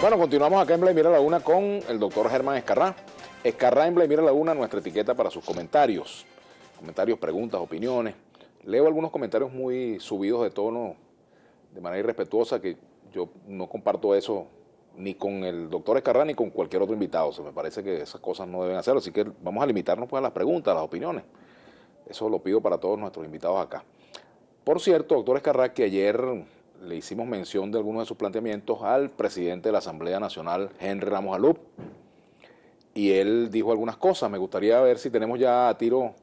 Bueno, continuamos acá en Vladimir Laguna con el doctor Germán Escarrá. Escarrá en Vladimir Laguna, nuestra etiqueta para sus comentarios. Comentarios, preguntas, opiniones. Leo algunos comentarios muy subidos de tono, de manera irrespetuosa, que yo no comparto eso ni con el doctor Escarrá ni con cualquier otro invitado. Me parece que esas cosas no deben hacerlo, así que vamos a limitarnos pues a las preguntas, a las opiniones. Eso lo pido para todos nuestros invitados acá. Por cierto, doctor Escarrá, que ayer le hicimos mención de algunos de sus planteamientos al presidente de la Asamblea Nacional, Henry Ramos Alup, y él dijo algunas cosas. Me gustaría ver si tenemos ya a tiro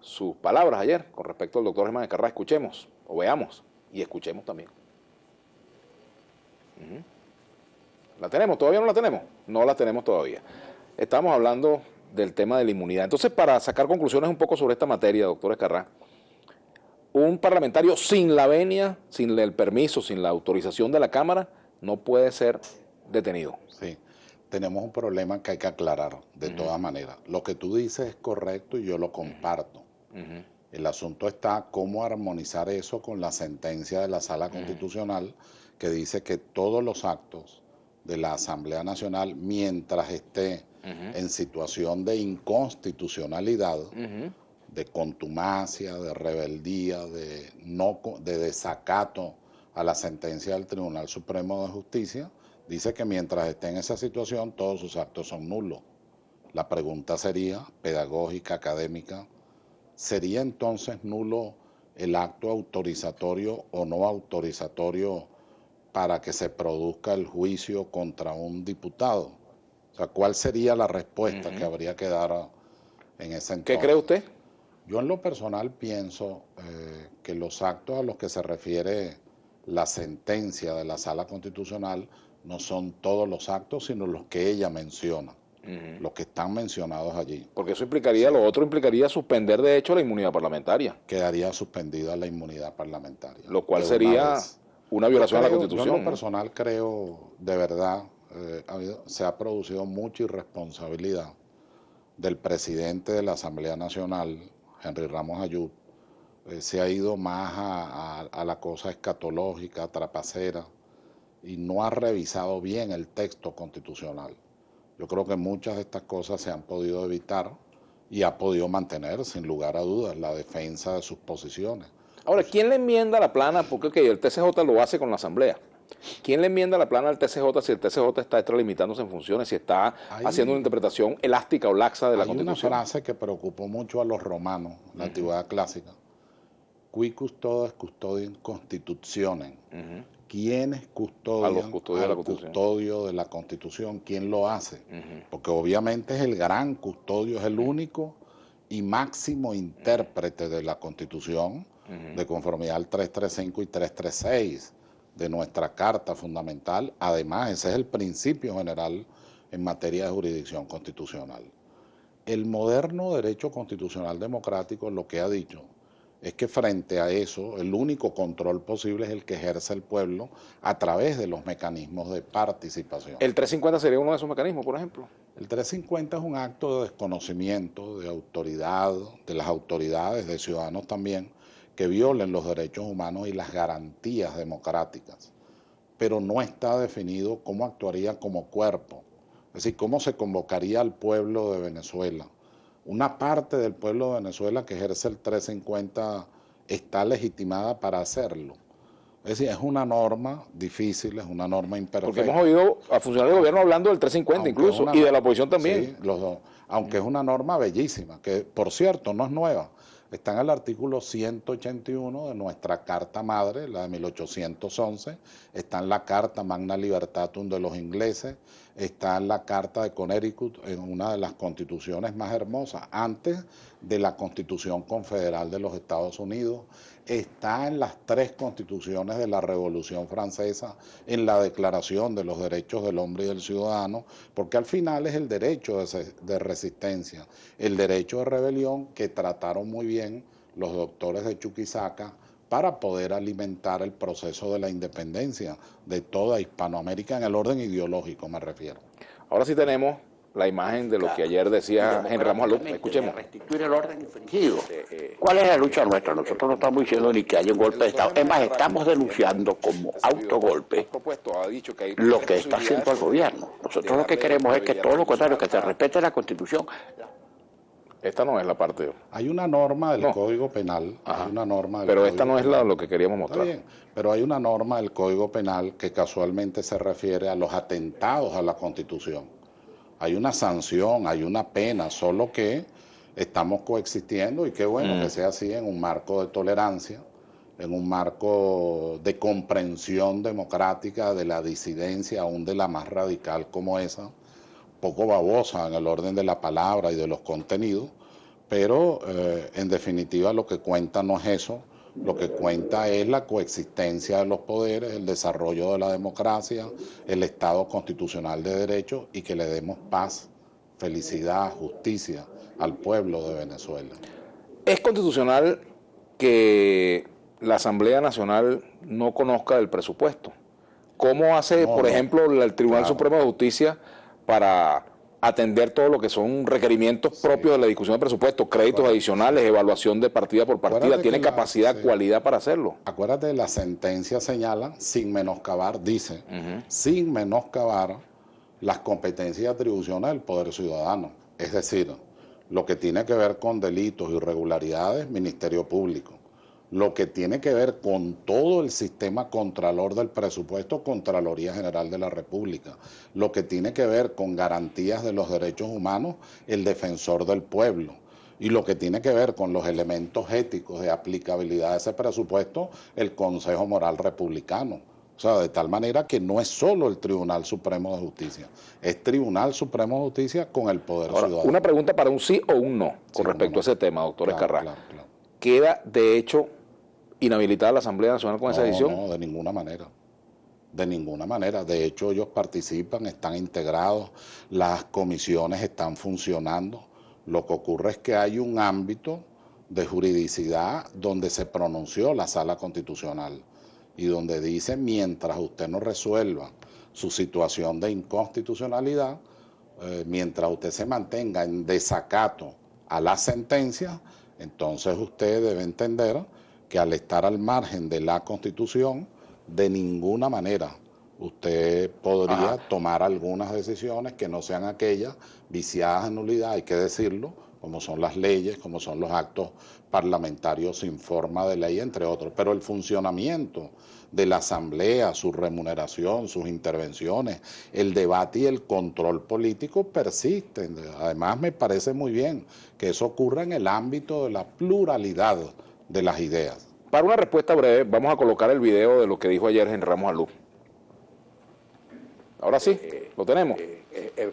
sus palabras ayer con respecto al doctor Germán Escarrá. Escuchemos, o veamos, y escuchemos también. ¿La tenemos? ¿Todavía no la tenemos? No la tenemos todavía. Estamos hablando del tema de la inmunidad. Entonces, para sacar conclusiones un poco sobre esta materia, doctor Escarrá, un parlamentario sin la venia, sin el permiso, sin la autorización de la Cámara, no puede ser detenido. Sí, tenemos un problema que hay que aclarar de todas maneras. Lo que tú dices es correcto y yo lo comparto. El asunto está cómo armonizar eso con la sentencia de la Sala Constitucional que dice que todos los actos de la Asamblea Nacional, mientras esté en situación de inconstitucionalidad, de contumacia, de rebeldía, de desacato a la sentencia del Tribunal Supremo de Justicia, dice que mientras esté en esa situación todos sus actos son nulos. La pregunta sería, pedagógica, académica, ¿sería entonces nulo el acto autorizatorio o no autorizatorio para que se produzca el juicio contra un diputado? O sea, ¿cuál sería la respuesta que habría que dar en ese entonces? ¿Qué cree usted? Yo en lo personal pienso que los actos a los que se refiere la sentencia de la Sala Constitucional no son todos los actos, sino los que ella menciona, los que están mencionados allí. Porque eso implicaría, sí, lo otro implicaría suspender de hecho la inmunidad parlamentaria. Quedaría suspendida la inmunidad parlamentaria. Lo cual sería una violación a la Constitución. Yo en lo personal creo, de verdad, se ha producido mucha irresponsabilidad del presidente de la Asamblea Nacional, Henry Ramos Alup. Se ha ido más a la cosa escatológica, trapacera, y no ha revisado bien el texto constitucional. Yo creo que muchas de estas cosas se han podido evitar y ha podido mantener, sin lugar a dudas, la defensa de sus posiciones. Ahora, ¿quién le enmienda la plana? Porque okay, el TCJ lo hace con la Asamblea. ¿Quién le enmienda la plana al TCJ si el TCJ está extralimitándose en funciones, si está haciendo una interpretación elástica o laxa de la Constitución? Hay una frase que preocupó mucho a los romanos, la antigüedad clásica. Qui custodes custodien constitutionem. ¿Quiénes custodian al custodio de la Constitución? ¿Quién lo hace? Porque obviamente es el gran custodio, es el único y máximo intérprete de la Constitución, de conformidad al 335 y 336 de nuestra Carta Fundamental. Además, ese es el principio general en materia de jurisdicción constitucional. El moderno derecho constitucional democrático lo que ha dicho es que frente a eso, el único control posible es el que ejerce el pueblo a través de los mecanismos de participación. ¿El 350 sería uno de esos mecanismos, por ejemplo? El 350 es un acto de desconocimiento, de autoridad, de las autoridades, de ciudadanos también, que violen los derechos humanos y las garantías democráticas. Pero no está definido cómo actuaría como cuerpo, es decir, cómo se convocaría al pueblo de Venezuela. Una parte del pueblo de Venezuela que ejerce el 350 está legitimada para hacerlo. Es decir, es una norma difícil, es una norma imperfecta. Porque hemos oído a funcionarios del gobierno hablando del 350 incluso, y de la oposición también. Sí, los dos. Aunque es una norma bellísima, que por cierto no es nueva. Está en el artículo 181 de nuestra Carta Madre, la de 1811, está en la Carta Magna Libertatum de los ingleses, está en la Carta de Connecticut, en una de las constituciones más hermosas, antes de la Constitución Confederal de los Estados Unidos, está en las 3 constituciones de la Revolución Francesa, en la Declaración de los Derechos del Hombre y del Ciudadano, porque al final es el derecho de resistencia, el derecho de rebelión que trataron muy bien los doctores de Chuquisaca para poder alimentar el proceso de la independencia de toda Hispanoamérica en el orden ideológico, me refiero. Ahora sí tenemos la imagen de lo que ayer decía Henry Ramos Alú. Escuchemos. Restituir el orden infringido. ¿Cuál es la lucha nuestra? Nosotros no estamos diciendo ni que haya un golpe de Estado. Es más, estamos denunciando como autogolpe lo que está haciendo el gobierno. Nosotros lo que queremos es que todo lo contrario, que se respete la Constitución. Esta no es la parte. Hay una norma del Código Penal. Hay una norma del pero Código esta no es lo que queríamos mostrar. Está bien, pero hay una norma del Código Penal que casualmente se refiere a los atentados a la Constitución. Hay una sanción, hay una pena, solo que estamos coexistiendo y qué bueno que sea así en un marco de tolerancia, en un marco de comprensión democrática de la disidencia, aún de la más radical como esa, poco babosa en el orden de la palabra y de los contenidos, pero en definitiva lo que cuenta no es eso, lo que cuenta es la coexistencia de los poderes, el desarrollo de la democracia, el Estado constitucional de derecho y que le demos paz, felicidad, justicia al pueblo de Venezuela. ¿Es constitucional que la Asamblea Nacional no conozca del presupuesto? ¿Cómo hace, por ejemplo, el Tribunal Supremo de Justicia para atender todo lo que son requerimientos propios de la discusión de presupuesto, créditos adicionales, evaluación de partida por partida? ¿Tiene capacidad, cualidad para hacerlo? Acuérdate, la sentencia señala, sin menoscabar, dice, sin menoscabar las competencias y atribuciones del Poder Ciudadano. Es decir, lo que tiene que ver con delitos, irregularidades, Ministerio Público. Lo que tiene que ver con todo el sistema contralor del presupuesto, Contraloría General de la República. Lo que tiene que ver con garantías de los derechos humanos, el Defensor del Pueblo. Y lo que tiene que ver con los elementos éticos de aplicabilidad de ese presupuesto, el Consejo Moral Republicano. O sea, de tal manera que no es solo el Tribunal Supremo de Justicia, es Tribunal Supremo de Justicia con el Poder Ciudadano. Una pregunta para un sí o un no con respecto a ese tema, doctor Ezcarrá. ¿Queda de hecho inhabilitada la Asamblea Nacional con esa decisión? No, de ninguna manera. De ninguna manera. De hecho, ellos participan, están integrados, las comisiones están funcionando. Lo que ocurre es que hay un ámbito de juridicidad donde se pronunció la Sala Constitucional y donde dice, mientras usted no resuelva su situación de inconstitucionalidad, mientras usted se mantenga en desacato a la sentencia, entonces usted debe entender que al estar al margen de la Constitución, de ninguna manera usted podría tomar algunas decisiones que no sean aquellas viciadas en nulidad, hay que decirlo, como son las leyes, como son los actos parlamentarios sin forma de ley, entre otros. Pero el funcionamiento de la Asamblea, su remuneración, sus intervenciones, el debate y el control político persisten. Además, me parece muy bien que eso ocurra en el ámbito de la pluralidad de las ideas. Para una respuesta breve, vamos a colocar el video de lo que dijo ayer Henry Ramos Alú. Ahora sí, lo tenemos.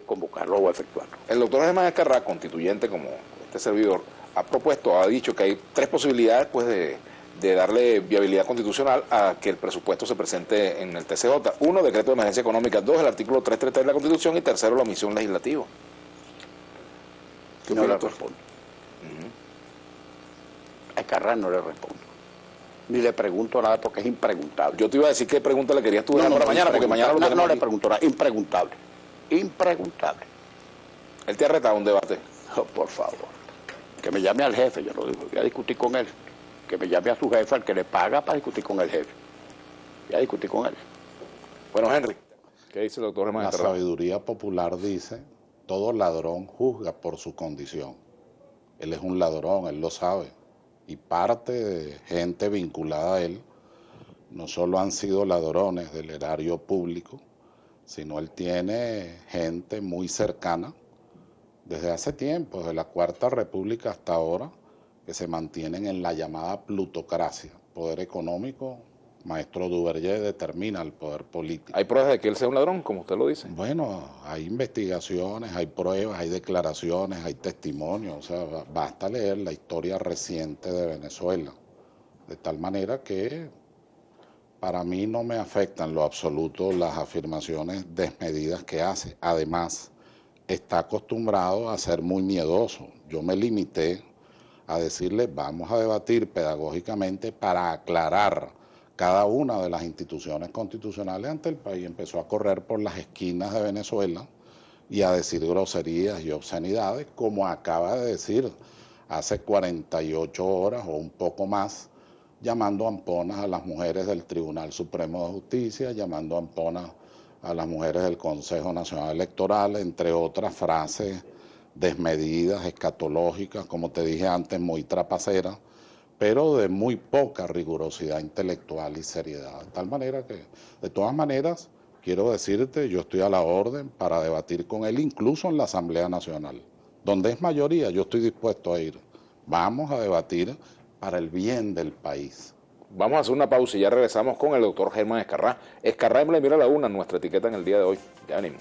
Convocarlo o efectuarlo. El doctor Germán Ezcarrá, constituyente como este servidor, ha dicho que hay tres posibilidades pues, de darle viabilidad constitucional a que el presupuesto se presente en el TCJ. Uno, decreto de emergencia económica. Dos, el artículo 333 de la Constitución. Y tercero, la omisión legislativa. No le respondo. A Ezcarrá no le respondo. Ni le pregunto nada porque es impreguntable. Yo te iba a decir qué pregunta le querías tú dejar para mañana, porque mañana lo tenemos no aquí. le pregunto nada, impreguntable. Impreguntable. Él te ha retado un debate. Oh, por favor. Que me llame al jefe, yo no voy a discutir con él. Que me llame a su jefe, al que le paga para discutir con el jefe. Voy a discutir con él. Bueno, Henry, ¿qué dice el doctor Germán Ezcarrá? La sabiduría popular dice, todo ladrón juzga por su condición. Él es un ladrón, él lo sabe. Y parte de gente vinculada a él no solo han sido ladrones del erario público, sino él tiene gente muy cercana desde hace tiempo, desde la Cuarta República hasta ahora, que se mantienen en la llamada plutocracia, poder económico. Maestro Duverger determina el poder político. ¿Hay pruebas de que él sea un ladrón, como usted lo dice? Bueno, hay investigaciones, hay pruebas, hay declaraciones, hay testimonios. O sea, basta leer la historia reciente de Venezuela. De tal manera que para mí no me afectan en lo absoluto las afirmaciones desmedidas que hace. Además, está acostumbrado a ser muy miedoso. Yo me limité a decirle, vamos a debatir pedagógicamente para aclarar cada una de las instituciones constitucionales ante el país. Empezó a correr por las esquinas de Venezuela y a decir groserías y obscenidades, como acaba de decir hace 48 horas o un poco más, llamando amponas a las mujeres del Tribunal Supremo de Justicia, llamando amponas a las mujeres del Consejo Nacional Electoral, entre otras frases desmedidas, escatológicas, como te dije antes, muy trapaceras, pero de muy poca rigurosidad intelectual y seriedad. De tal manera que, de todas maneras, quiero decirte, yo estoy a la orden para debatir con él, incluso en la Asamblea Nacional. Donde es mayoría, yo estoy dispuesto a ir. Vamos a debatir para el bien del país. Vamos a hacer una pausa y ya regresamos con el doctor Germán Escarrá. Escarrá en Vladimir La Laguna, nuestra etiqueta en el día de hoy. Ya venimos.